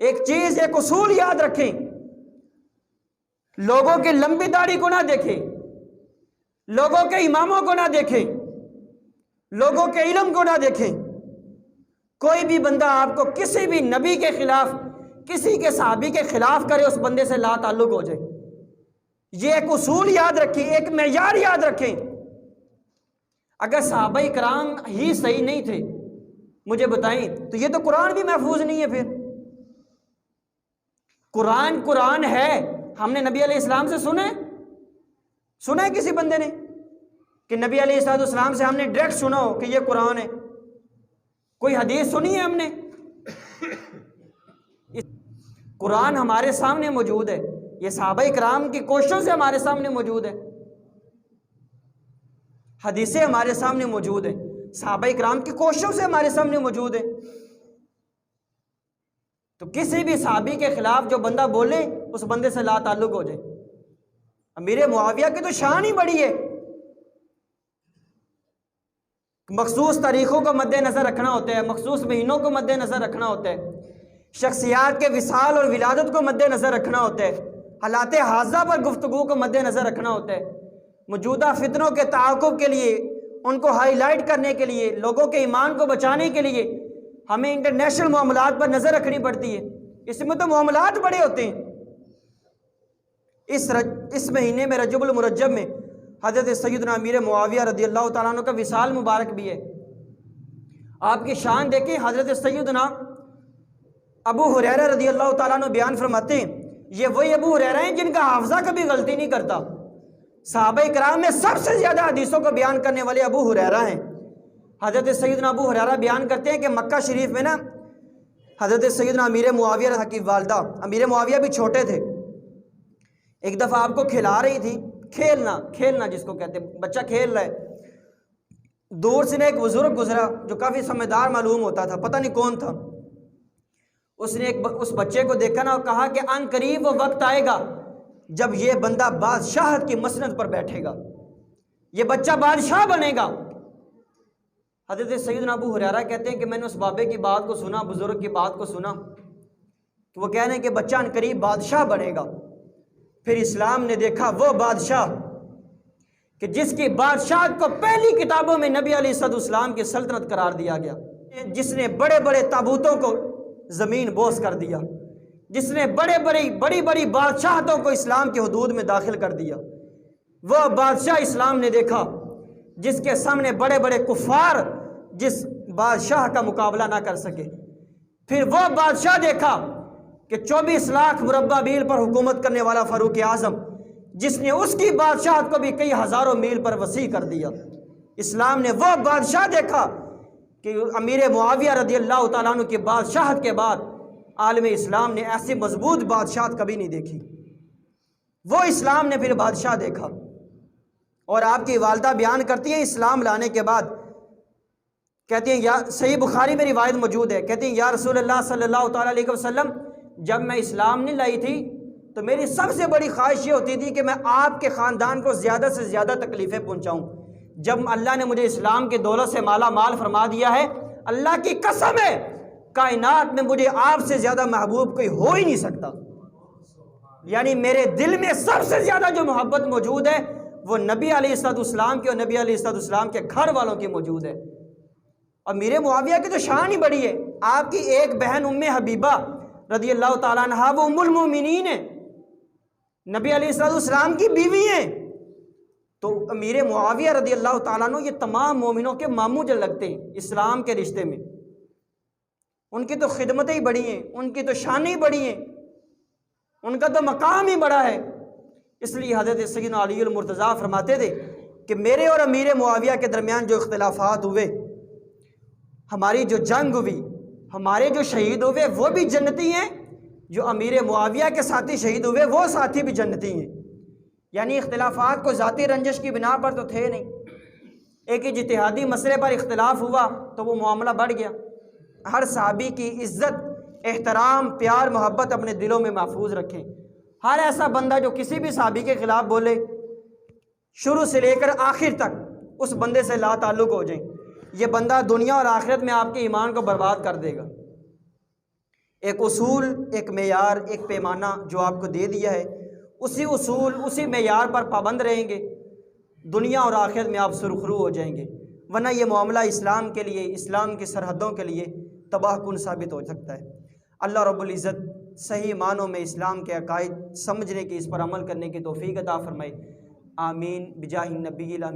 ایک چیز، ایک اصول یاد رکھیں، لوگوں کی لمبی داڑھی کو نہ دیکھیں، لوگوں کے اماموں کو نہ دیکھیں، لوگوں کے علم کو نہ دیکھیں۔ کوئی بھی بندہ آپ کو کسی بھی نبی کے خلاف، کسی کے صحابی کے خلاف کرے، اس بندے سے لا تعلق ہو جائے۔ یہ ایک اصول یاد رکھیں، ایک معیار یاد رکھیں۔ اگر صحابہ کرام ہی صحیح نہیں تھے، مجھے بتائیں، تو یہ تو قرآن بھی محفوظ نہیں ہے۔ پھر قرآن ہے، ہم نے نبی علیہ السلام سے سنا ہے کسی بندے نے کہ نبی علیہ السلام سے ہم نے ڈائریکٹ سنا ہو کہ یہ قرآن ہے؟ کوئی حدیث سنی ہے ہم نے؟ قرآن ہمارے سامنے موجود ہے، یہ صحابہ کرام کی کوششوں سے ہمارے سامنے موجود ہے، حدیثیں ہمارے سامنے موجود ہیں، صحابہ کرام کی کوششوں سے ہمارے سامنے موجود ہے۔ تو کسی بھی صحابی کے خلاف جو بندہ بولے، اس بندے سے لا تعلق ہو جائے۔ امیر معاویہ کی تو شان ہی بڑی ہے، مخصوص تاریخوں کو مد نظر رکھنا ہوتا ہے، مخصوص مہینوں کو مد نظر رکھنا ہوتا ہے، شخصیات کے وصال اور ولادت کو مد نظر رکھنا ہوتا ہے، حالات حاضرہ پر گفتگو کو مد نظر رکھنا ہوتا ہے، موجودہ فتنوں کے تعاقب کے لیے، ان کو ہائی لائٹ کرنے کے لیے، لوگوں کے ایمان کو بچانے کے لیے ہمیں انٹرنیشنل معاملات پر نظر رکھنی پڑتی ہے۔ اس میں تو معاملات بڑے ہوتے ہیں۔ اس مہینے میں رجب المرجب میں حضرت سیدنا امیر معاویہ رضی اللہ تعالیٰ عنہ کا وصال مبارک بھی ہے۔ آپ کی شان دیکھیں، حضرت سیدنا ابو ہریرہ رضی اللہ تعالیٰ عنہ بیان فرماتے ہیں، یہ وہی ابو ہریرہ ہیں جن کا حافظہ کبھی غلطی نہیں کرتا۔ صحابہ کرام میں سب سے زیادہ حدیثوں کو بیان کرنے والے ابو ہریرہ ہیں۔ حضرت سیدنا ابو ہریرہ بیان کرتے ہیں کہ مکہ شریف میں نا حضرت سیدنا امیر معاویہ کی والدہ، امیر معاویہ بھی چھوٹے تھے، ایک دفعہ آپ کو کھلا رہی تھی، کھیلنا جس کو کہتے ہیں، بچہ کھیل رہا ہے، دور سے ایک بزرگ گزرا جو کافی سمجھدار معلوم ہوتا تھا، پتہ نہیں کون تھا۔ اس نے اس بچے کو دیکھا نا اور کہا کہ ان قریب وہ وقت آئے گا جب یہ بندہ بادشاہت کی مسند پر بیٹھے گا، یہ بچہ بادشاہ بنے گا۔ حضرت سیدنا ابو ہریرہ کہتے ہیں کہ میں نے اس بابے کی بات کو سنا، بزرگ کی بات کو سنا، تو وہ کہہ رہے ہیں کہ بچہ ان قریب بادشاہ بنے گا۔ پھر اسلام نے دیکھا وہ بادشاہ کہ جس کی بادشاہت کو پہلی کتابوں میں نبی علیہ السلام کی سلطنت قرار دیا گیا، جس نے بڑے بڑے تابوتوں کو زمین بوس کر دیا، جس نے بڑی بڑی بادشاہتوں کو اسلام کی حدود میں داخل کر دیا، وہ بادشاہ اسلام نے دیکھا جس کے سامنے بڑے بڑے کفار جس بادشاہ کا مقابلہ نہ کر سکے۔ پھر وہ بادشاہ دیکھا کہ 24 لاکھ مربع میل پر حکومت کرنے والا فاروق اعظم، جس نے اس کی بادشاہت کو بھی کئی ہزاروں میل پر وسیع کر دیا۔ اسلام نے وہ بادشاہ دیکھا کہ امیر معاویہ رضی اللہ تعالیٰ عنہ کی بادشاہت کے بعد عالم اسلام نے ایسی مضبوط بادشاہت کبھی نہیں دیکھی۔ وہ اسلام نے پھر بادشاہ دیکھا، اور آپ کی والدہ بیان کرتی ہیں اسلام لانے کے بعد، کہتی ہیں یا صحیح بخاری میں روایت موجود ہے، کہتی ہیں یا رسول اللہ صلی اللہ تعالیٰ علیہ وسلم، جب میں اسلام نہیں لائی تھی تو میری سب سے بڑی خواہش یہ ہوتی تھی کہ میں آپ کے خاندان کو زیادہ سے زیادہ تکلیفیں پہنچاؤں۔ جب اللہ نے مجھے اسلام کی دولت سے مالا مال فرما دیا ہے، اللہ کی قسم ہے کائنات میں مجھے آپ سے زیادہ محبوب کوئی ہو ہی نہیں سکتا۔ یعنی میرے دل میں سب سے زیادہ جو محبت موجود ہے وہ نبی علیہ السلام کی اور نبی علیہ السلام کے گھر والوں کی موجود ہے۔ اور امیر معاویہ کی تو شان ہی بڑی ہے۔ آپ کی ایک بہن ام حبیبہ رضی اللہ تعالیٰ عنہ، وہ ام المومنین ہیں، نبی علیہ السلام کی بیوی ہیں۔ تو امیر معاویہ رضی اللہ تعالیٰ عنہ یہ تمام مومنوں کے ماموں جو لگتے ہیں اسلام کے رشتے میں، ان کی تو خدمتیں ہی بڑی ہیں، ان کی تو شانیں ہی بڑی ہیں، ان کا تو مقام ہی بڑا ہے۔ اس لیے حضرت سیدنا علی المرتضیٰ فرماتے تھے کہ میرے اور امیر معاویہ کے درمیان جو اختلافات ہوئے، ہماری جو جنگ ہوئی، ہمارے جو شہید ہوئے وہ بھی جنتی ہیں، جو امیر معاویہ کے ساتھی شہید ہوئے وہ ساتھی بھی جنتی ہیں۔ یعنی اختلافات کو ذاتی رنجش کی بنا پر تو تھے نہیں، ایک اجتہادی مسئلے پر اختلاف ہوا تو وہ معاملہ بڑھ گیا۔ ہر صحابی کی عزت، احترام، پیار، محبت اپنے دلوں میں محفوظ رکھیں۔ ہر ایسا بندہ جو کسی بھی صحابی کے خلاف بولے، شروع سے لے کر آخر تک اس بندے سے لا تعلق ہو جائیں۔ یہ بندہ دنیا اور آخرت میں آپ کے ایمان کو برباد کر دے گا۔ ایک اصول، ایک معیار، ایک پیمانہ جو آپ کو دے دیا ہے، اسی اصول، اسی معیار پر پابند رہیں گے، دنیا اور آخرت میں آپ سرخرو ہو جائیں گے، ورنہ یہ معاملہ اسلام کے لیے، اسلام کی سرحدوں کے لیے تباہ کن ثابت ہو سکتا ہے۔ اللہ رب العزت صحیح معنوں میں اسلام کے عقائد سمجھنے کی، اس پر عمل کرنے کی توفیق عطا فرمائے۔ آمین بجاہ النبی الامین۔